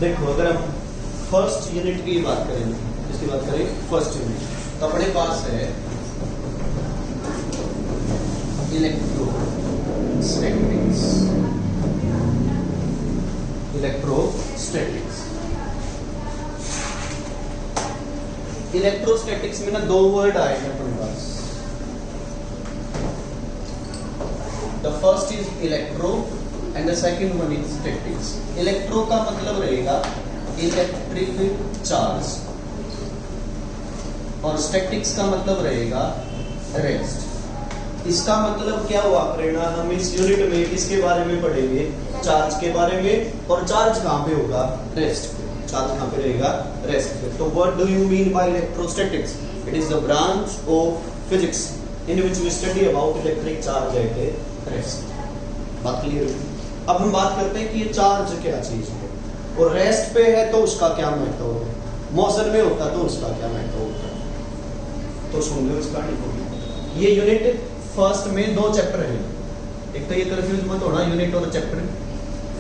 देखो अगर हम फर्स्ट यूनिट की बात करें, इसकी बात करें फर्स्ट यूनिट, तो अपने पास है इलेक्ट्रोस्टैटिक्स। इलेक्ट्रोस्टैटिक्स में ना दो वर्ड आएंगे अपने पास। The first is electro and the second one is statics. Electro का मतलब रहेगा इलेक्ट्रिक चार्ज और स्टैटिक्स का मतलब रहेगा रेस्ट। इसका मतलब क्या हुआ प्रेरणा, हम इस यूनिट में किसके बारे में पढ़ेंगे, चार्ज के बारे में। और चार्ज कहाँ पे होगा, रेस्ट पे। चार्ज कहाँ पे रहेगा, रेस्ट पे। तो what do you mean by electrostatics? It is the branch of physics in which we study about electric charge at rest. बात क्लियर हुई? अब हम बात करते हैं कि ये चार्ज क्या चीज है और रेस्ट पे है तो उसका क्या महत्व है, मौसम में होता तो उसका क्या महत्व होता है। तो सुन लो इसका। ये यूनिट फर्स्ट में दो चैप्टर है, एक तो ये कंफ्यूज मत होना यूनिट और चैप्टर।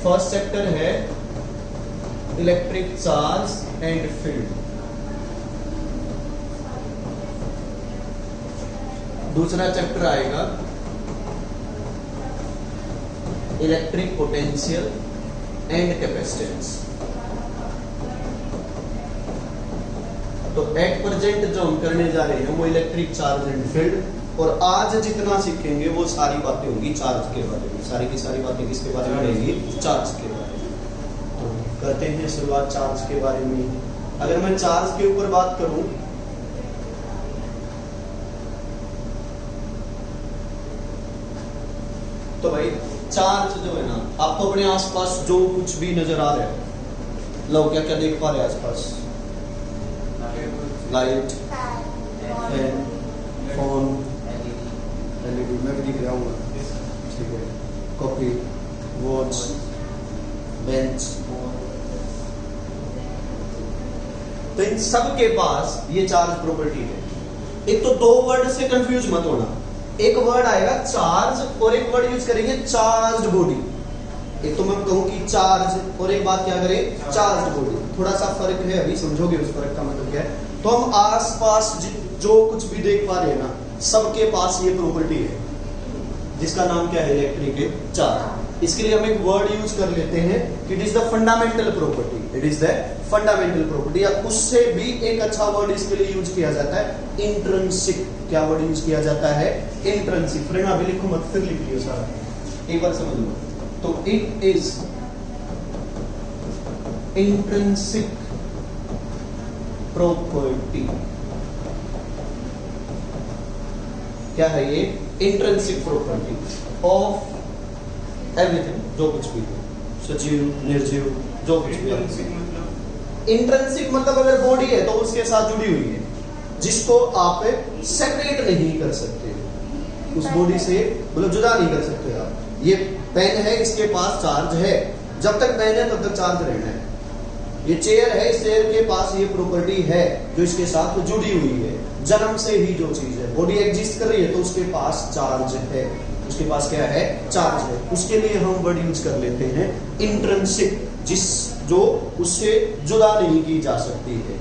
फर्स्ट चैप्टर है इलेक्ट्रिक चार्ज एंड फील्ड, दूसरा चैप्टर आएगा इलेक्ट्रिक पोटेंशियल एंड कैपेसिटेंस। तो एट प्रेजेंट जो हम करने जा रहे हैं वो इलेक्ट्रिक चार्ज एंड फील्ड, और आज जितना सीखेंगे वो सारी बातें होंगी चार्ज के बारे में। सारी की सारी बातें किसके बारे में रहेंगी, चार्ज के बारे में। तो करते हैं शुरुआत चार्ज के बारे में। अगर मैं चार्ज के ऊपर बात करूं तो भाई चार्ज जो है ना, आपको अपने आसपास जो कुछ भी नजर आ रहा है, लोग क्या क्या देख पा रहे हैं आसपास, लाइट, फैन, फोन, एलईडी में भी दिख रहा हूँ, ठीक है, कॉपी, वॉच, बेंच। तो इन सब के पास ये चार्ज प्रॉपर्टी है। एक तो दो वर्ड से कंफ्यूज मत होना, एक वर्ड आएगा चार्ज और एक वर्ड यूज करेंगे चार्ज बॉडी। एक तो मैं कहूँ कि चार्ज और एक बात क्या करें, चार्ज बॉडी। थोड़ा सा फर्क है, अभी समझोगे उस फर्क का मतलब क्या है। तो हम आसपास जो कुछ भी देख पा रहे हैं ना, सबके पास ये प्रॉपर्टी है जिसका नाम क्या है, इलेक्ट्रिक चार्ज। इसके लिए हम एक वर्ड यूज कर लेते हैं, it is the fundamental property. It is the fundamental property, या उससे भी एक अच्छा वर्ड इसके लिए यूज किया जाता है, इंट्रिंसिक। क्या वर्ड यूज किया जाता है, इंट्रिंसिक। प्रेरणा अभी लिखो मत, फिर लिख लियो सारा, एक बार समझ लो। तो इट इज इंट्रिंसिक प्रॉपर्टी। क्या है ये, इंट्रिंसिक प्रॉपर्टी ऑफ एवरीथिंग, जो कुछ भी हो, सजीव निर्जीव जो कुछ भी। इंट्रिंसिक मतलब अगर बॉडी है तो उसके साथ जुड़ी हुई है, जिसको आप सेपरेट नहीं कर सकते, उस बॉडी से मतलब जुदा नहीं कर सकते आप। ये पेन है, इसके पास चार्ज है, जब तक पेन है तब तक चार्ज रहना है। ये चेयर है, इस चेयर के पास ये प्रॉपर्टी है जो इसके साथ जुड़ी हुई है। जन्म से ही जो चीज है, बॉडी एग्जिस्ट कर रही है तो उसके पास चार्ज है, उसके पास क्या है, चार्ज है। उसके लिए हम वर्ड यूज कर लेते हैं इंट्रिंसिक, जो उससे जुदा नहीं की जा सकती है,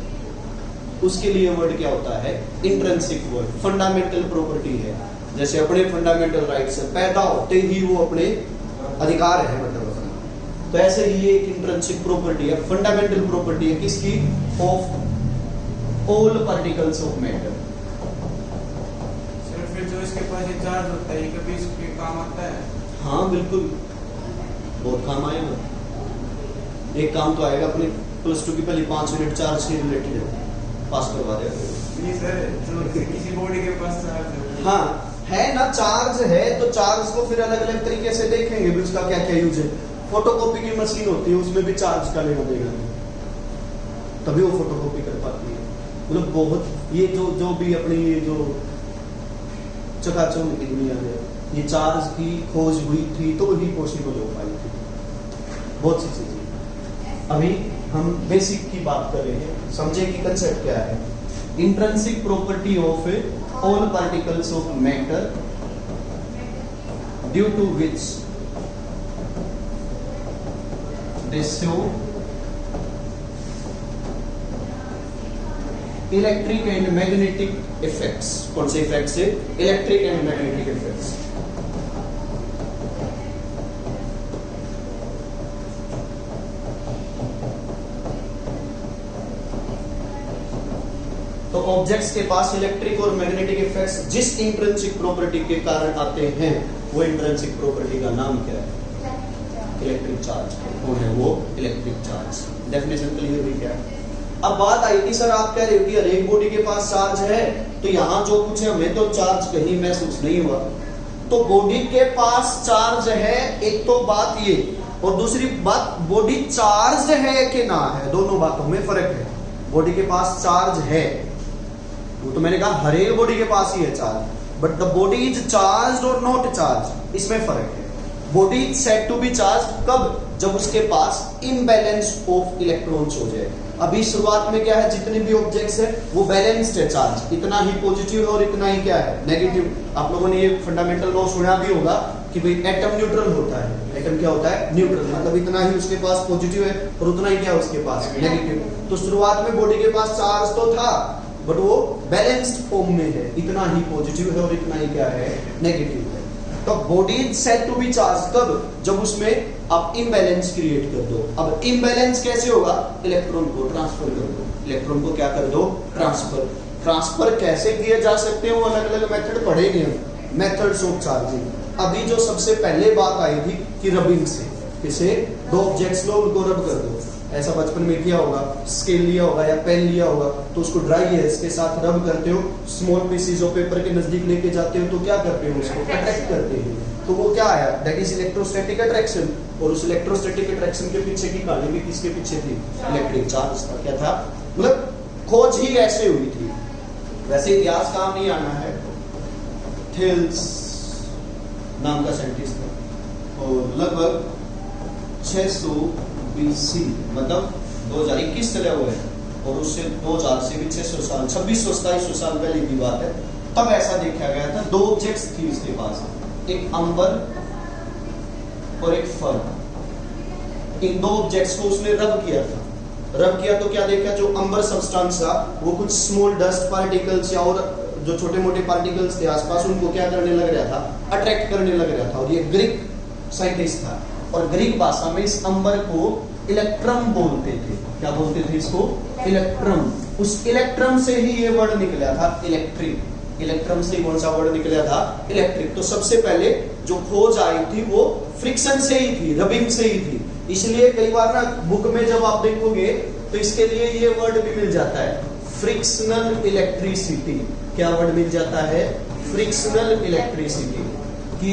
उसके लिए वर्ड क्या होता है, इंट्रिंसिक वर्ड। फंडामेंटल प्रॉपर्टी है, जैसे अपने फंडामेंटल राइट्स है, पैदा होते ही वो अपने अधिकार है मतलब अपना, तो ऐसे ही ये एक इंट्रिंसिक प्रॉपर्टी है, फंडामेंटल प्रॉपर्टी है किसकी, of all particles of matter. फिर जो इसके पास ये चार्ज होता है, कभी इसके काम आता है? हाँ बिल्कुल, बहुत काम आएगा। एक काम तो आएगा, अपने +2 की पहली 5 मिनट चार्ज के रिलेटेड पास करवा देगा। किसी बॉडी के पास चार्ज है, हाँ है ना, चार्ज है तो चार्ज को फिर अलग अलग तरीके से देखेंगे भी उसका क्या क्या यूज है। फोटोकॉपी की मशीन होती है, उसमें भी चार्ज का लेना देगा, तभी वो फोटोकॉपी कर पाती है। मतलब बहुत ये जो भी अपनी ये जो चकाचौंध की दुनिया है, ये चार्ज की खोज हुई थी तो ही पॉसिबल हो पाई थी बहुत सी चीजें। अभी हम बेसिक की बात कर रहे हैं, समझे कि कंसेप्ट क्या है। Intrinsic property of all particles of matter due to which they show electric and magnetic effects. कौन से इफेक्ट्स है? Electric and magnetic effects. तो ऑब्जेक्ट्स के पास इलेक्ट्रिक और मैग्नेटिक इफेक्ट्स जिस इंट्रिंसिक प्रॉपर्टी के कारण आते हैं वो इंट्रिंसिक प्रॉपर्टी का नाम क्या है? Electric charge. कौन है वो? Electric charge. डेफिनेशन क्लियर हुई क्या? अब बात आई कि सर आप कह रहे हो कि हर एक बॉडी के पास चार्ज है, तो यहाँ जो कुछ है हमें तो चार्ज कहीं महसूस नहीं हुआ। तो बॉडी के पास चार्ज है, एक तो बात ये, और दूसरी बात बॉडी चार्ज है कि ना है, दोनों बातों में फर्क है। बॉडी के पास चार्ज है, वो तो मैंने कहा हर एक बॉडी के पास ही है charge, but the body is charge और नॉट चार्ज, इसमें फर्क है। Body is said to be charge कब? जब उसके पास इम्बैलेंस ऑफ इलेक्ट्रॉन्स हो जाए। अभी शुरुआत में क्या है, जितने भी ऑब्जेक्ट्स है वो बैलेंस्ड है चार्ज, इतना ही पॉजिटिव है और इतना ही क्या है, नेगेटिव। आप लोगों ने ये फंडामेंटल लॉ सुना भी होगा कि भाई एटम न्यूट्रल होता है। एटम क्या होता है? न्यूट्रल, मतलब इतना ही उसके पास पॉजिटिव है और उतना ही क्या है उसके पास नेगेटिव। तो शुरुआत में बॉडी के पास चार्ज तो था, बट वो बैलेंस्ड फॉर्म में है, इतना ही पॉजिटिव है और इतना ही क्या है, नेगेटिव है। तो body is said to be charge कब? जब उसमें आप इम्बैलेंस क्रिएट कर दो। अब इम्बैलेंस कैसे होगा? इलेक्ट्रॉन को ट्रांसफर कर दो। इलेक्ट्रॉन को क्या कर दो? ट्रांसफर। ट्रांसफर कैसे किए जा सकते हैं वो अलग अलग मेथड पढ़ेंगे हम, मेथड्स ऑफ चार्जिंग। अभी जो सबसे पहले बात आई थी कि रबिंग से, किसे? दो ऑब्जेक्ट्स लो, उनको रब कर दो। ऐसा बचपन में किया होगा, स्केल लिया होगा या पेन लिया होगा, तो उसको ड्राई है इसके साथ रब करते हो, स्मॉल पीसेस ऑफ पेपर के नजदीक लेके जाते हो, तो क्या करते हो? उसको अट्रैक्ट करते हैं। तो वो क्या आया? That is electrostatic attraction. और उस इलेक्ट्रोस्टैटिक अट्रैक्शन के पीछे की कहानी भी किसके पीछे थी? इलेक्ट्रिक चार्ज था। क्या था? मतलब खोज ही ऐसे हुई थी। वैसे इतिहास काम नहीं आना है, थेल्स नाम का साइंटिस्ट था और लगभग 600 BC, मतलब 2021 चले हुए हैं और उससे 2000 से भी 600 साल, 2600-2700 साल पहले की बात है। तब ऐसा देखा गया था, दो ऑब्जेक्ट्स थी उसके पास, एक अंबर और एक फर। इन दो ऑब्जेक्ट्स को उसने रब किया था। रब किया तो क्या देखा? जो अंबर सब्सटेंस था वो कुछ स्मॉल डस्ट पार्टिकल्स या और जो छोटे मोटे पार्टिकल्स थे आसपास, उनको क्या करने लग रहा था? अट्रैक्ट करने लग रहा था। और ये ग्रीक साइंटिस्ट था और ग्रीक भाषा में इस अंबर को इलेक्ट्रम बोलते थे। क्या बोलते थे इसको? इलेक्ट्रम। उस इलेक्ट्रम से ही ये वर्ड निकला था इलेक्ट्रिक। इलेक्ट्रम से कौन सा वर्ड निकला था? इलेक्ट्रिक। तो सबसे पहले जो खोज आई थी वो फ्रिक्शन से ही थी, रबिंग से ही थी। इसलिए कई बार ना बुक में जब आप देखोगे तो इसके लिए ये वर्ड भी मिल जाता है, फ्रिक्शनल इलेक्ट्रिसिटी। क्या वर्ड मिल जाता है? Frictional electricity. कि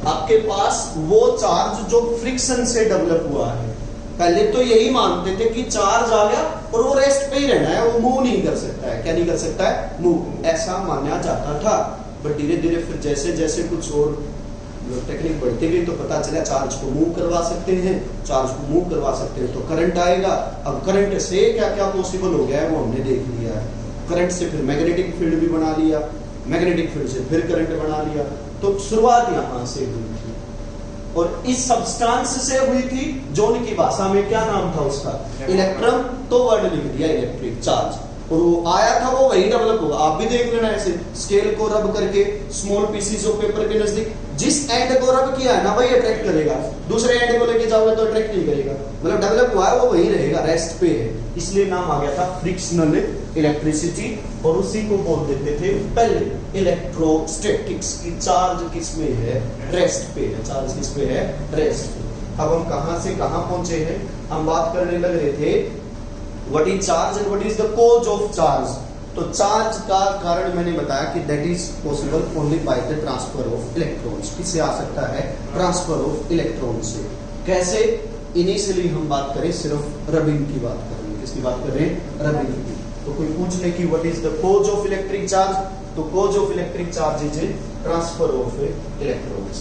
आपके पास वो चार्ज जो फ्रिक्शन से डेवलप हुआ है। पहले तो यही मानते थे कि चार्ज आ गया और वो रेस्ट पे ही रहना है, वो मूव नहीं कर सकता है। क्या नहीं कर सकता है? मूव। ऐसा माना जाता था। बट धीरे धीरे फिर जैसे जैसे कुछ और टेक्निक बढ़ती गई तो पता चला चार्ज को मूव करवा सकते हैं। चार्ज को मूव करवा सकते हैं तो करंट आएगा। अब करंट से क्या क्या पॉसिबल हो गया है वो हमने देख लिया है। करंट से फिर मैग्नेटिक फील्ड भी बना लिया, मैग्नेटिक फील्ड से फिर करंट बना लिया। तो शुरुआत यहां से हुई थी और इस सब्सटेंस से हुई थी। जोन की भाषा में क्या नाम था उसका? इलेक्ट्रम। तो वर्ड लिख दिया इलेक्ट्रिक चार्ज। और वो आया था वो वही डेवलप होगा। आप भी देख लेना ऐसे स्केल को रब करके स्मॉल पीसेस ऑफ पेपर के नजदीक, जिस एंड को रब किया है ना वही अट्रैक्ट करेगा, दूसरे एंड को लेके जाओगे तो अट्रैक्ट नहीं करेगा। मतलब डेवलप हुआ है वो वही रहेगा, रेस्ट पे है। इसलिए नाम आ गया था फ्रिक्शनल इलेक्ट्रिसिटी। और उसी को बोल देते थे पहले इलेक्ट्रोस्टैटिक्स की चार्ज किस में है? रेस्ट पे है। चार्ज किस पे है? रेस्ट पे। अब हम कहां से कहां पहुंचे हैं? हम बात करने लग रहे थे what is charge and what is the cause of charge. तो चार्ज का कारण मैंने बताया कि that is possible only by the transfer of electrons. किससे आ सकता है? ट्रांसफर ऑफ इलेक्ट्रॉन से। कैसे? इनिशियली हम बात करें सिर्फ रबिंग की बात करेंगे। किसकी बात कर रहे हैं? रबिंग की। तो कोई पूछ ले कि what is the cause of electric charge, तो cause of electric charge is transfer of electrons.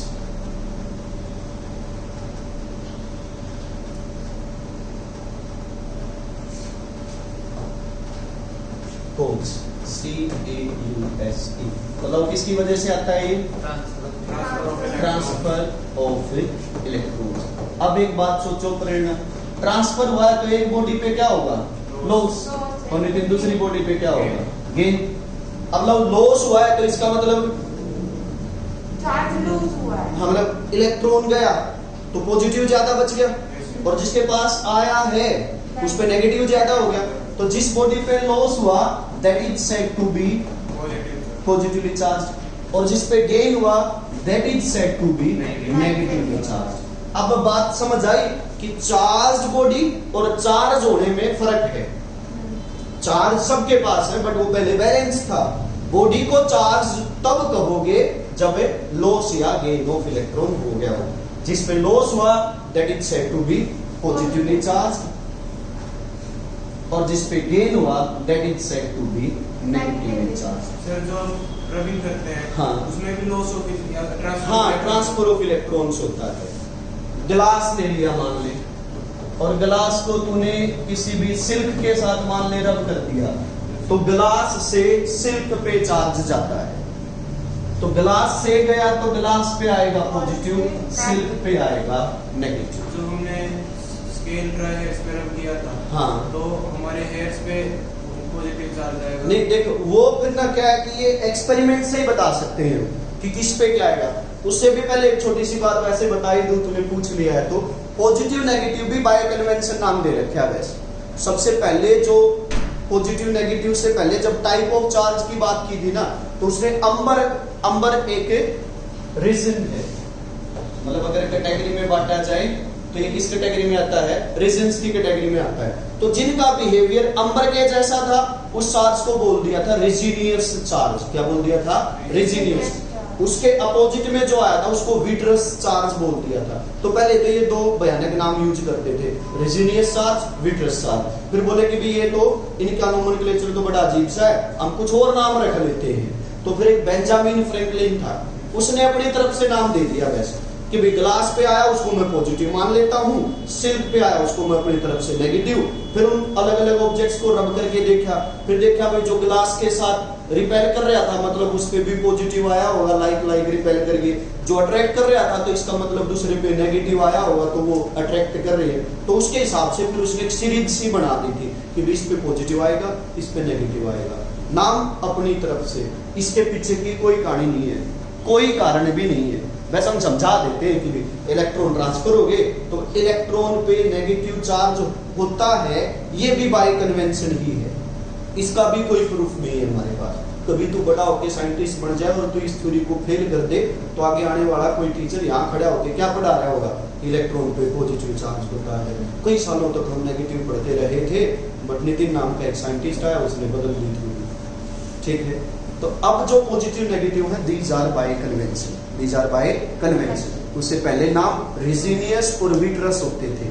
Cause CAUSE, मतलब किसकी वजह से आता है ये? Transfer of electrons. अब एक बात सोचो प्रेरणा, ट्रांसफर हुआ है तो एक बॉडी पे क्या होगा? लॉस और नितिन दूसरी बॉडी पे क्या होगा? गेन। अब लॉस हुआ है तो इसका मतलब चार्ज लूज हुआ है। हाँ, मतलब इलेक्ट्रॉन गया तो पॉजिटिव ज्यादा बच गया, और जिसके पास आया है उस पे नेगेटिव ज्यादा हो गया। तो जिस बॉडी पे लॉस हुआ that is said to be positively charge, और जिस पे गेन हुआ that is said to be negatively charge. अब बात समझ आई कि चार्ज बॉडी और चार्ज होने में फर्क है। चार्ज सबके पास है बट वो पहले बैलेंस था। बॉडी को चार्ज तब कहोगे जब लॉस या गेन ऑफ इलेक्ट्रॉन हो गया हो। जिस पे लॉस हुआ that is said to be positively charge, और जिस पे गेन हुआ that is said to be negatively charge. Sir जो रबिंग करते हैं हाँ, उसमें भी loss of transfer of electrons होता है। गिलास ले लिया मान ले, और गिलास को तूने किसी भी सिल्क के साथ मान ले रब कर दिया, तो गिलास से सिल्क पे चार्ज जाता है। तो गिलास से गया तो गिलास पे आएगा पॉजिटिव, सिल्क पे आएगा नेगेटिव। जो हमने स्केल ड्राई हेयर्स पे रब किया था, हाँ, तो हमारे हेयर्स पे पॉजिटिव चार्ज आएगा। नहीं देखो वो फिर ना क्या है कि ये एक्सपेरिमेंट से ही बता सकते हैं कि किस पे क्या आएगा। उससे भी पहले एक छोटी सी बात वैसे बताई दूं, तूने पूछ लिया है तो पॉजिटिव नेगेटिव भी बाय कन्वेंशन नाम दे रखे है। वैसे सबसे पहले जो पॉजिटिव नेगेटिव से पहले जब टाइप ऑफ चार्ज की बात की थी ना, तो उसने अंबर एक रीजन है, मतलब अगर कैटेगरी में बांटा जाए तो ये किस कैटेगरी में आता है? रीजंस की कैटेगरी में आता है। तो जिनका बिहेवियर अंबर के जैसा था उस चार्ज को बोल दिया था रिजिनियस चार्ज। क्या बोल दिया था? रिजिनियस। उसके अपोजिट में जो आया था उसको विट्रस चार्ज बोल दिया था। तो पहले तो ये दो भयानक नाम यूज करते थे, रिजिनियस चार्ज, विट्रस चार्ज। फिर बोले कि भी ये तो इनका नोमेनक्लेचर तो बड़ा अजीब सा है, हम कुछ और नाम रख लेते हैं। तो फिर एक बेंजामिन फ्रैंकलिन था, उसने अपनी तरफ से नाम दे दिया वैसे कि भाई ग्लास पे आया उसको मैं पॉजिटिव मान लेता हूँ, सिल्क पे आया उसको मैं अपनी तरफ से नेगेटिव। फिर उन अलग अलग ऑब्जेक्ट्स को रब करके देखा, फिर देखा भाई जो ग्लास के साथ रिपेल कर रहा था मतलब उस पे भी पॉजिटिव आया होगा, लाइक रिपेल करके। जो अट्रैक्ट कर रहा था तो इसका मतलब दूसरे पे नेगेटिव आया होगा, तो वो अट्रैक्ट कर रही है। तो उसके हिसाब से फिर उसने एक सीरीज सी बना दी थी कि इस पे पॉजिटिव आएगा, इस पे नेगेटिव आएगा, नाम अपनी तरफ से। इसके पीछे की कोई कहानी नहीं है, कोई कारण भी नहीं है। वैसे हम समझा देते हैं कि इलेक्ट्रॉन ट्रांसफर हो गए तो इलेक्ट्रॉन पे नेगेटिव चार्ज होता है, ये भी बाय कन्वेंशन ही है, इसका भी कोई प्रूफ नहीं है हमारे पास। कभी तू बड़ा होके साइंटिस्ट बन जाए और तू इस थ्योरी को फेल कर दे तो आगे आने वाला कोई टीचर यहाँ खड़ा होके क्या पढ़ा रहा होगा? इलेक्ट्रॉन पे पॉजिटिव चार्ज होता है। कई सालों तक हम नेगेटिव पढ़ते रहे थे, बट नितिन नाम का एक साइंटिस्ट आया, उसने बदल दी थ्योरी। ठीक है, तो अब जो पॉजिटिव नेगेटिव है these are by convention, these are by convention. उससे पहले नाम रिजिनियस और विट्रस होते थे,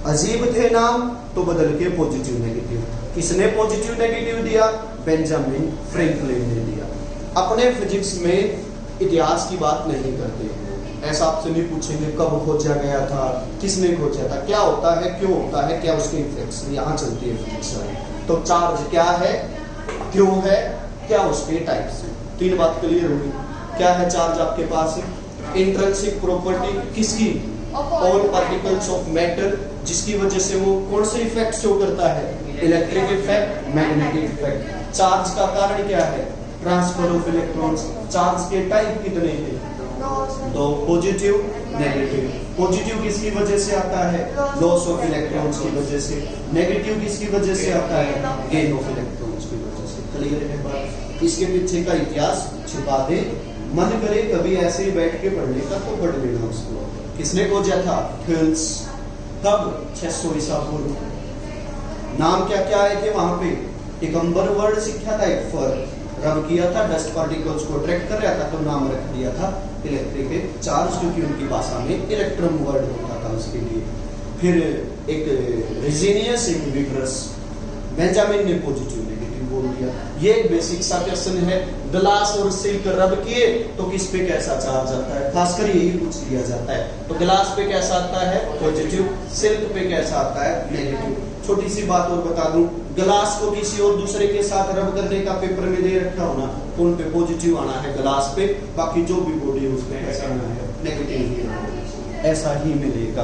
अजीब थे नाम, तो बदल के पॉजिटिव नेगेटिव। किसने पॉजिटिव नेगेटिव दिया? बेंजामिन फ्रैंकलिन ने दिया। अपने फिजिक्स में इतिहास की बात नहीं करते, ऐसा आपसे नहीं पूछेंगे कब खोजा गया था, किसने खोजा था, क्या होता है, क्यों होता है, क्या उसके इफेक्ट्स, यहाँ चलती है फिजिक्स। तो चार्ज क्या है, क्यों है, क्या उसके टाइप्स हैं, तीन बात क्लियर होगी। क्या है चार्ज आपके पास? इंट्रिंसिक प्रॉपर्टी किसकी? ऑल पार्टिकल्स ऑफ मैटर, जिसकी वजह से वो कौन से इफेक्ट शो करता है? Electric effect, magnetic effect. Charge का कारण क्या है? Transfer of electrons. चार्ज के टाइप कितने हैं? दो, पॉजिटिव, नेगेटिव। पॉजिटिव किसकी वजह से आता है? लॉस ऑफ इलेक्ट्रॉन्स की वजह से। नेगेटिव किसकी वजह से आता है? गेन ऑफ इलेक्ट्रॉन्स की वजह से। क्लियर है बात? इसके पीछे का इतिहास छिपा दे, मन करे कभी ऐसे ही बैठ के पढ़ने का तो पढ़ लेना उसको। किसने खोजा था? थेल्स। तब 600 ईसा पूर्व। नाम क्या क्या आए थे वहां पे? एक अंबर वर्ड सीखा था, एक फर रब किया था, डस्ट पार्टिकल्स को अट्रैक्ट कर रहा था तो नाम रख दिया था इलेक्ट्रिक चार्ज, क्योंकि उनकी भाषा में इलेक्ट्रॉन वर्ड होता था उसके लिए। फिर एक रिजिनियस, एक विट्रस। बेंजामिन ने पॉजिटिव नेगेटिव बोल दिया। ये एक बेसिक सा क्वेश्चन है, ग्लास और सिल्क रब किए तो किस पे कैसा चार्ज आता है, खासकर यही पूछ लिया जाता है। तो ग्लास पे कैसा आता है? पॉजिटिव। सिल्क पे कैसा आता है? नेगेटिव। छोटी सी बात और बता दूं, ग्लास को किसी और दूसरे के साथ रब करने का पेपर में दे रखा हो ना, तो उन पे पॉजिटिव आना है ग्लास पे, बाकी जो भी बॉडी है उसमें कैसा आना है? नेगेटिव ही आना है। ऐसा ही मिलेगा।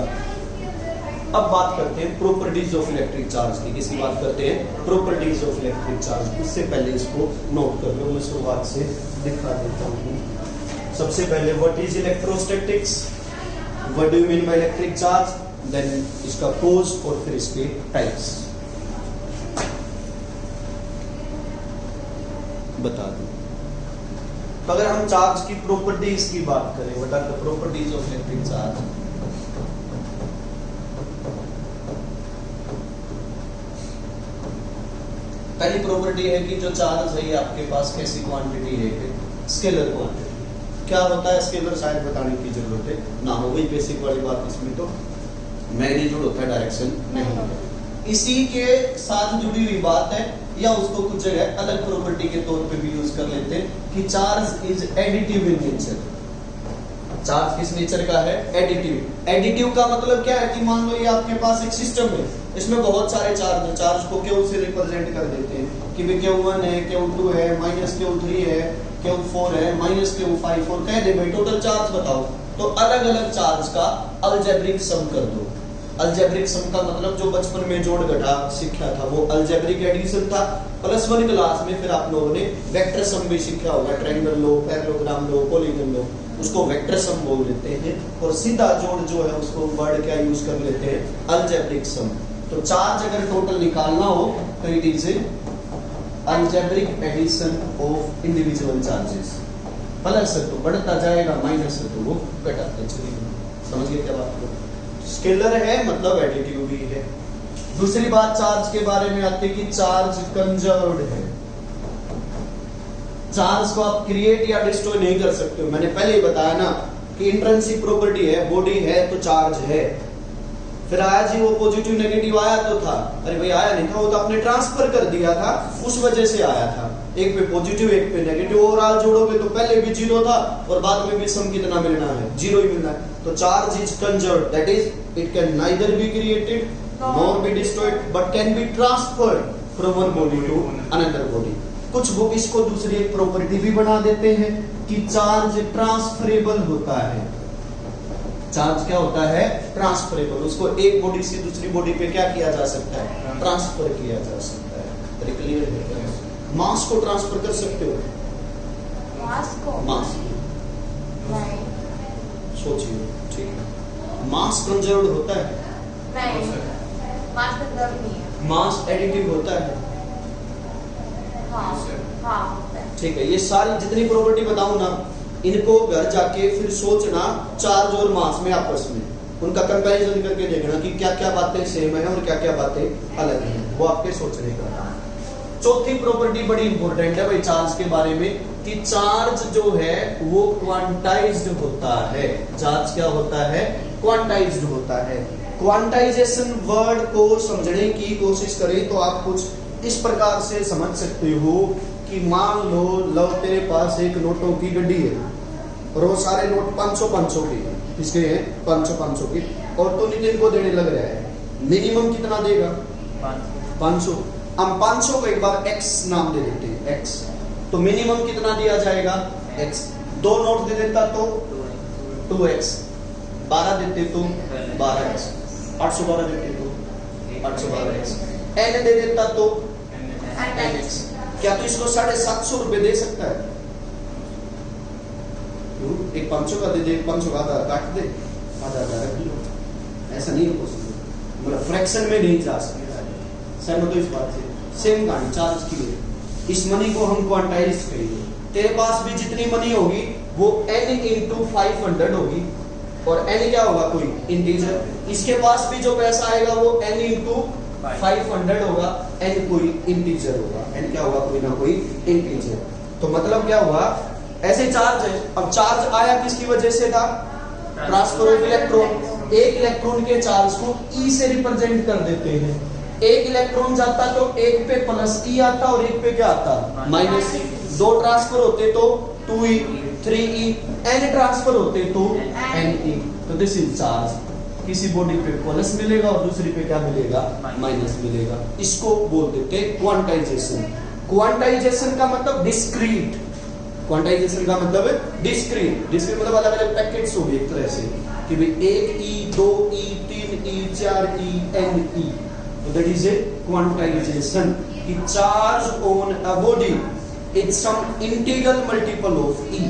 अब बात करते हैं प्रॉपर्टीज ऑफ इलेक्ट्रिक चार्ज की। किसकी बात करते हैं? Properties of electric charge. उससे पहले इसको नोट कर लो, मैं शुरुआत से दिखा देता हूँ। सबसे पहले what is electrostatics, what do you mean by electric charge, then इसका कोज और फिर इसके टाइप्स बता दूं। तो अगर हम चार्ज की प्रॉपर्टीज की बात करें, what are the properties of electric charge, पहली प्रॉपर्टी है कि जो चार्ज है ये आपके पास कैसी क्वांटिटी है? Scalar quantity. क्या होता है स्केलर, शायद बताने की जरूरत है ना हो, वही बेसिक वाली बात। इसमें तो मैग्नीट्यूड होता है, डायरेक्शन नहीं होता। इसी के साथ जुड़ी हुई बात है, या उसको कुछ जगह अलग प्रॉपर्टी के तौर पे भी यूज कर लेते हैं कि charge is additive in nature. Charge किस नेचर का है? एडिटिव। एडिटिव का मतलब क्या है कि मान लो ये आपके पास एक सिस्टम है, इसमें बहुत सारे चार्ज है। चार्ज को Q से रिप्रेजेंट कर देते हैं कि भाई Q1 है, Q2 है, -Q3 है, Q4 है, -Q5 और कह दे भाई टोटल चार्ज बताओ। तो अलग अलग चार्ज का अलजेब्रिक सम कर दो। अलजेब्रिक सम का मतलब जो बचपन में जोड़ घटा सीखा था वो अलजेब्रिक एडिशन था। +1 क्लास में फिर आप लोगों ने वेक्टर सम भी सीखा होगा, ट्रायंगल लो, पैरेललोग्राम लो, पॉलीगन लो, उसको वेक्टर सम बोल देते हैं। और सीधा जोड़ जो है उसको वर्ड क्या यूज कर लेते हैं? Algebraic sum. तो चार्ज अगर टोटल निकालना हो तो it is algebraic addition of individual charges. Plus है तो बढ़ता जाएगा, माइनस है तो वो घटाते चलेगा। समझ गए क्या बात को? स्केलर है मतलब एडिटिव भी है। दूसरी बात चार्ज के बारे में आती है कि चार्ज कंजर्व्ड है। चार्ज को आप क्रिएट या डिस्ट्रॉय नहीं कर सकते हो। मैंने पहले ही बताया ना कि इंट्रिंसिक प्रॉपर्टी है, बॉडी है तो चार्ज है। फिर आया जी वो पॉजिटिव नेगेटिव आया तो था, अरे भाई आया नहीं था, वो तो आपने ट्रांसफर कर दिया था, उस वजह से आया था। एक पे पॉजिटिव एक पे नेगेटिव, ओवरऑल जोड़ोगे तो पहले भी 0 था और बाद में भी सम कितना मिलना है? 0 ही मिलना है। तो charge is conserved, that is it can neither be created nor be destroyed but can be transferred from one body to another body. कुछ बुक इसको दूसरी एक प्रॉपर्टी भी बना देते हैं कि चार्ज ट्रांसफरेबल होता है। चार्ज क्या होता है? ट्रांसफरेबल। उसको एक बॉडी से दूसरी बॉडी पे क्या किया जा सकता है? ट्रांसफर किया जा सकता है। क्लियर है? मास को ट्रांसफर कर सकते हो? मास को? मास नहीं। सोचिए, ठीक है। मास कंजर्व्ड होता है? नहीं, मास कंजर्व नहीं है। मास एडिटिव होता है? हाँ, हाँ होता है। ठीक है। ये सारी जितनी प्रॉपर्टी बताऊं ना, इनको घर जाके फिर सोचना चार्ज और मास में आपस में उनका कंपैरिजन करके देखना कि क्या क्या बातें सेम है और क्या क्या बातें अलग हैं। वो आपके सोचने का काम है। चौथी प्रॉपर्टी बड़ी इंपॉर्टेंट है भाई चार्ज के बारे में कि चार्ज जो है वो क्वांटाइज्ड होता है। चार्ज क्या होता है? क्वांटाइज्ड होता है। क्वांटाइजेशन वर्ड को समझने की कोशिश करें तो आप कुछ इस प्रकार से समझ सकते हो कि मान लो तेरे पास एक नोटों की गड्डी है और वो सारे नोट 500 के इसके हैं, 500 के, और तो नितिन को देने लग रहा है। मिनिमम कितना देगा? 500। हम 500 को एक बार x नाम दे देते हैं, x। तो मिनिमम कितना दिया जाएगा? x। 2 नोट दे देता तो 2x, 12 देते तो 12x, 812 देते तो 812x, n दे देता तो nx। क्या तो इसको 750 रुपए दे सकता है? एक 500 का दे दे, 500 का आधा काट दे, आधा रख लो। ऐसा नहीं हो सकता, मतलब फ्रैक्शन में नहीं जा सकता। सहमत हो इस बात से? सेम कहानी चार्ज की है। इस मनी को हम क्वांटाइज करेंगे। तेरे पास भी जितनी मनी होगी वो n × 500 होगी और n क्या होगा? कोई इंटीजर। इसके पास भी जो पैसा आएगा वो n × 500 होगा, n कोई इंटीजर होगा। n क्या होगा? कोई ना कोई इंटीजर। तो मतलब क्या हुआ? ऐसे चार्ज है। अब चार्ज आया किसकी वजह से था? Transfer of electron. एक इलेक्ट्रॉन के चार्ज को E से रिप्रेजेंट कर देते हैं। एक इलेक्ट्रॉन जाता तो एक पे +E आता और एक पे क्या आता? -E। 2 ट्रांसफर होते तो 2E, 3E, n ट्रांसफर होते तो ne। तो दिस इज चार्ज। किसी बॉडी पे प्लस मिलेगा और दूसरी पे क्या मिलेगा? माइनस मिलेगा। इसको बोल देते हैं क्वांटाइजेशन। क्वांटाइजेशन का मतलब डिस्क्रीट। क्वांटाइजेशन का मतलब है डिस्क्रीट। डिस्क्रीट मतलब अलग अलग पैकेट्स हो गए एक तरह से कि भाई 1E, 2E, 3 QUANTENE, that is a quantization. The charge on a body is some integral multiple of E.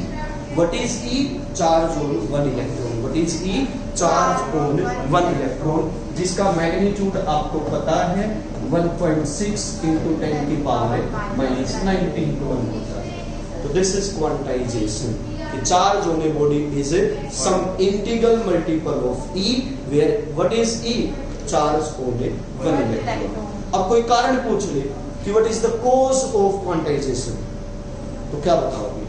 What is E? Charge on one electron. What is E? Charge on one electron, जिसका magnitude आपको पता है 1.6 into 10 की power -19 to 1 होता है. तो this is quantization. The charge on a body is some integral multiple of E, where what is E? Charge on a one electron. अब कोई कारण पूछ ले कि what is the cause of quantization, तो क्या बताओगे?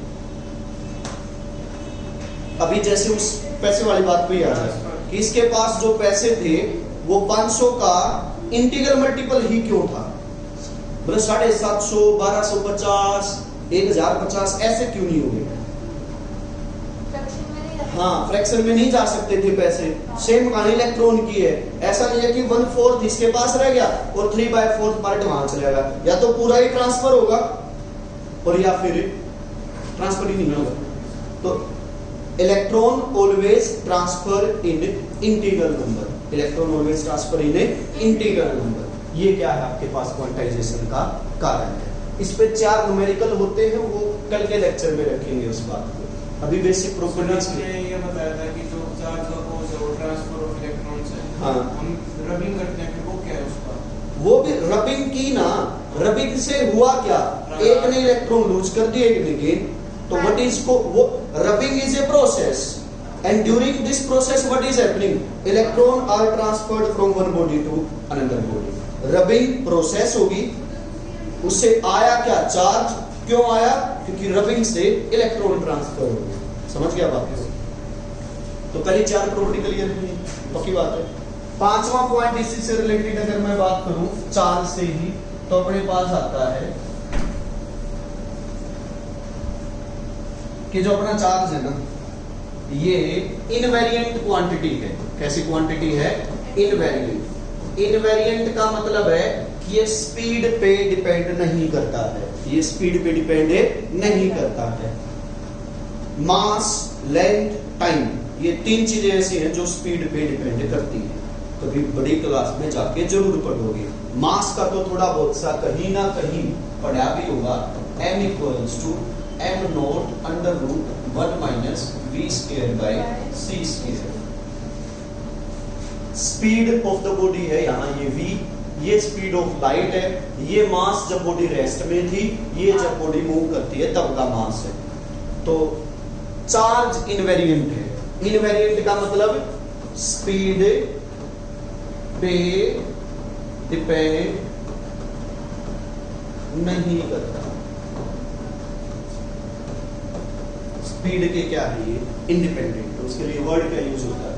अभी जैसे उस पैसे वाली बात पे आ जाए कि इसके पास जो पैसे थे वो 500 का इंटीग्रल मल्टीपल ही क्यों था? मतलब 750, 1250, 1050 ऐसे क्यों नहीं हो गए? हाँ, फ्रैक्शन में नहीं जा सकते थे पैसे. सेम कहानी इलेक्ट्रॉन की है. ऐसा नहीं है कि 1/4 इसके पास रह गया और 3/4 पार्ट वहां चला गया. या तो पूरा ही ट्रांसफर होगा और या फिर ट्रांसफर ही नहीं होगा. तो इलेक्ट्रॉन ऑलवेज ट्रांसफर इन integral number. Electron always transfer इन इंटीग्रल नंबर. ये क्या है आपके पास क्वांटाइजेशन का कारण है. इस पे 4 न्यूमेरिकल होते हैं, वो कल के लेक्चर में रखेंगे उस बात को. अभी बेसिक प्रॉपर्टीज ने ये बताया था कि जो चार्ज का कोज है वो ट्रांसफर ऑफ इलेक्ट्रॉन्स है. हाँ. हम रबिंग करते हैं, फिर वो क्या है उसका? वो भी रबिंग की ना. रबिंग से हुआ क्या? एक ने इलेक्ट्रॉन लूज कर दिया, एक ने गेन. तो व्हाट इज को वो rubbing is a process, and during this process what is happening? Electron are transferred from one body to another body. Rubbing process होगी, उससे आया क्या? चार्ज. क्यों आया? क्योंकि रबिंग से इलेक्ट्रॉन ट्रांसफर हो गया. समझ गया बात को? तो पहले 4 प्रॉपर्टी क्लियर हुई, पक्की बात है. 5वां पॉइंट इसी से रिलेटेड अगर मैं बात करूं चार्ज से ही, तो अपने पास आता है कि जो अपना चार्ज है ना, ये इनवेरिएंट क्वांटिटी है. कैसी क्वांटिटी है? इनवेरिएंट. इनवेरिएंट का मतलब है कि ये स्पीड पे डिपेंड नहीं करता है. ये स्पीड पे डिपेंड नहीं करता है. मास, लेंथ, टाइम, ये 3 चीजें ऐसी हैं जो स्पीड पे डिपेंड करती हैं. कभी बड़ी क्लास में जाके जरूर पढ़ोगे. मास का तो थोड़ा बहुत सा कहीं ना कहीं पढ़ा भी होगा. m = m0 √1 - v²/c². Speed of the body है यहाँ ये v. ये स्पीड ऑफ लाइट है. ये मास जब बॉडी रेस्ट में थी, ये जब बॉडी मूव करती है तब का मास है. तो चार्ज इनवेरिएंट है. इनवेरिएंट का मतलब स्पीड पे डिपेंड नहीं करता. स्पीड के क्या है? ये इंडिपेंडेंट. उसके लिए वर्ड का यूज होता है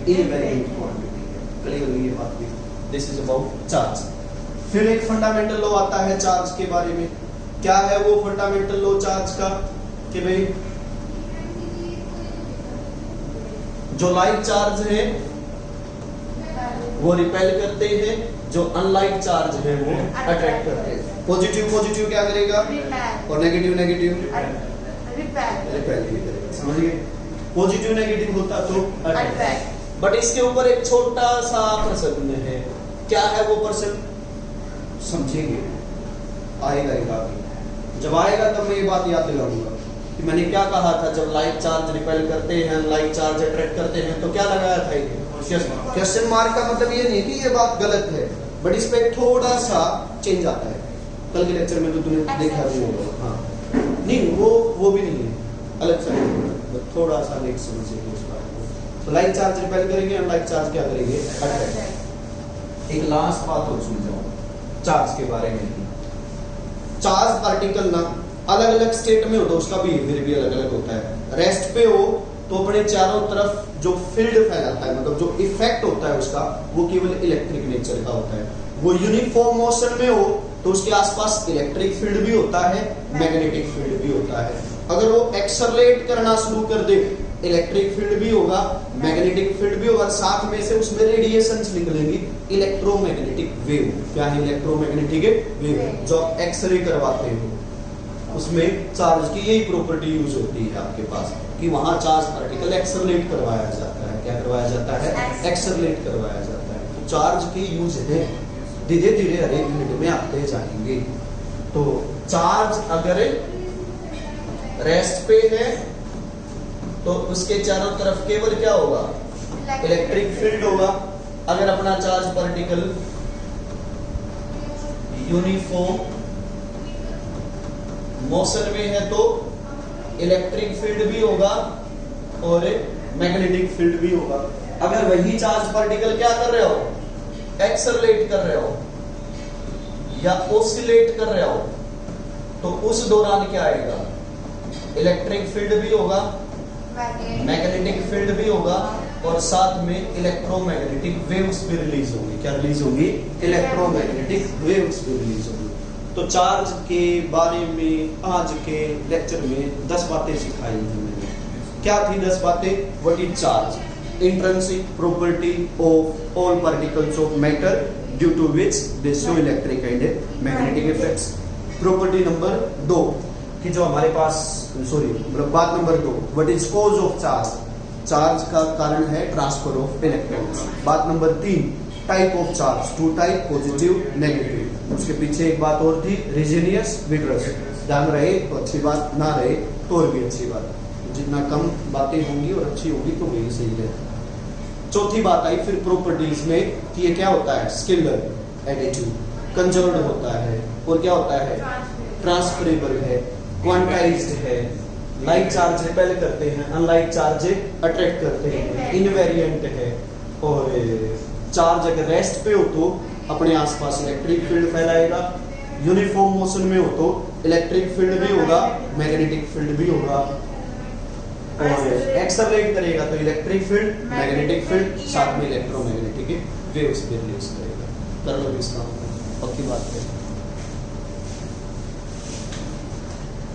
इनवेरिएंट क्वांटिटी. क्लियर हुई ये बात भी? This is about charge. फिर एक फंडामेंटल लॉ आता है चार्ज के बारे में. क्या है वो फंडामेंटल लॉ चार्ज का? कि भाई जो लाइक चार्ज है वो रिपेल करते हैं, जो अनलाइक चार्ज है वो अट्रैक्ट करते हैं. पॉजिटिव पॉजिटिव क्या करेगा और नेगेटिव नेगेटिव रिपेल करेगा. समझ गए? पॉजिटिव नेगेटिव होता तो अट्रैक्ट. बट इसके ऊपर एक छोटा सा प्रश्न है. क्या है वो प्रश्न? समझेंगे, आएगा एक आगे. जब आएगा तब मैं ये बात याद दिलाऊंगा कि मैंने क्या कहा था. जब लाइक चार्ज रिपेल करते हैं, लाइक चार्ज अट्रैक्ट करते हैं, तो क्या लगाया था? क्वेश्चन मार्क का मतलब ये नहीं कि ये बात गलत है, बट इस पे थोड़ा सा चेंज आता है. कल के लेक्चर में तो तूने देखा भी होगा. हाँ, नहीं वो भी नहीं है, अलग सा थोड़ा सा नेक्स्ट समझेंगे उस बात को. तो लाइक चार्ज रिपेल करेंगे, अनलाइक चार्ज क्या करेंगे? अट्रैक्ट. एक लास्ट बात और सुन जाओ चार्ज के बारे में. चार्ज पार्टिकल ना अलग अलग स्टेट में होता है, उसका बिहेवियर भी अलग अलग होता है. रेस्ट पे हो तो अपने चारों तरफ जो फील्ड फैलाता है, मतलब जो इफेक्ट होता है उसका, वो केवल इलेक्ट्रिक नेचर का होता है. वो यूनिफॉर्म मोशन में हो तो उसके आसपास इलेक्ट्रिक फील्ड भी होता है, मैग्नेटिक फील्ड भी होता है. अगर वो एक्सेलरेट करना शुरू कर दे, इलेक्ट्रिक फील्ड भी होगा, मैग्नेटिक फील्ड भी होगा, साथ में से उसमें रेडिएशंस निकलेंगी, इलेक्ट्रोमैग्नेटिक वेव. क्या है इलेक्ट्रोमैग्नेटिक वेव? जो एक्सरे करवाते हो उसमें चार्ज की यही प्रॉपर्टी यूज होती है आपके पास कि वहां चार्ज पार्टिकल एक्सेलरेट करवाया जाता है. है, क्या करवाया जाता है, Accelerate. एक्सेलरेट करवाया जाता है। तो चार्ज के यूज है, धीरे धीरे हर एक यूनिट में आते जाएंगे। तो चार्ज अगर रेस्ट पे है तो उसके चारों तरफ केवल क्या होगा, इलेक्ट्रिक फील्ड होगा। अगर अपना चार्ज पार्टिकल यूनिफॉर्म मोशन में है तो इलेक्ट्रिक फील्ड भी होगा और मैग्नेटिक फील्ड भी होगा। अगर वही चार्ज पार्टिकल क्या कर रहे हो, एक्सेलरेट कर रहे हो या ओसिलेट कर रहे हो, तो उस दौरान क्या आएगा, इलेक्ट्रिक फील्ड भी होगा, मैग्नेटिक फील्ड भी होगा और साथ में इलेक्ट्रोमैग्नेटिक वेव्स भी रिलीज होंगी। क्या रिलीज होंगी, इलेक्ट्रोमैग्नेटिक वेव्स भी रिलीज होंगी। तो चार्ज के बारे में आज के लेक्चर में 10 बातें सिखाई हैं मैंने। क्या थी 10 बातें, what is charge, intrinsic property of all particles of matter due to which they show electric and magnetic effects. Property number 2 कि जो हमारे पास मतलब बात number 2, what is cause of charge, charge का कारण है ट्रांसफर ऑफ इलेक्ट्रॉन्स। बात number 3, type of charge, 2 type, positive negative. उसके पीछे एक बात और थी, रिजिनियस विग्रस, ध्यान रहे तो अच्छी बात, ना रहे तो और भी अच्छी बात। जितना कम बातें होंगी और अच्छी होगी तो वही सही है। चौथी बात आई फिर प्रॉपर्टीज में कि ये क्या होता है, स्केलर, एडिटिव, कंजर्व्ड होता है और क्या होता है, ट्रांसफरेबल है, क्वांटाइज्ड है, लाइक चार्ज रिपेल करते हैं, अनलाइक चार्ज अट्रैक्ट करते हैं, इनवेरिएंट है। और चार्ज अगर रेस्ट पे हो तो अपने आसपास इलेक्ट्रिक फील्ड फैलाएगा, यूनिफॉर्म मोशन में हो तो इलेक्ट्रिक फील्ड भी होगा, मैग्नेटिक फील्ड भी होगा, और एक्सेलरेट करेगा तो इलेक्ट्रिक फील्ड, मैग्नेटिक फील्ड, साथ में इलेक्ट्रोमैग्नेटिक वेव्स भी रिलीज करेगा। कर लो इसका, पक्की बात है।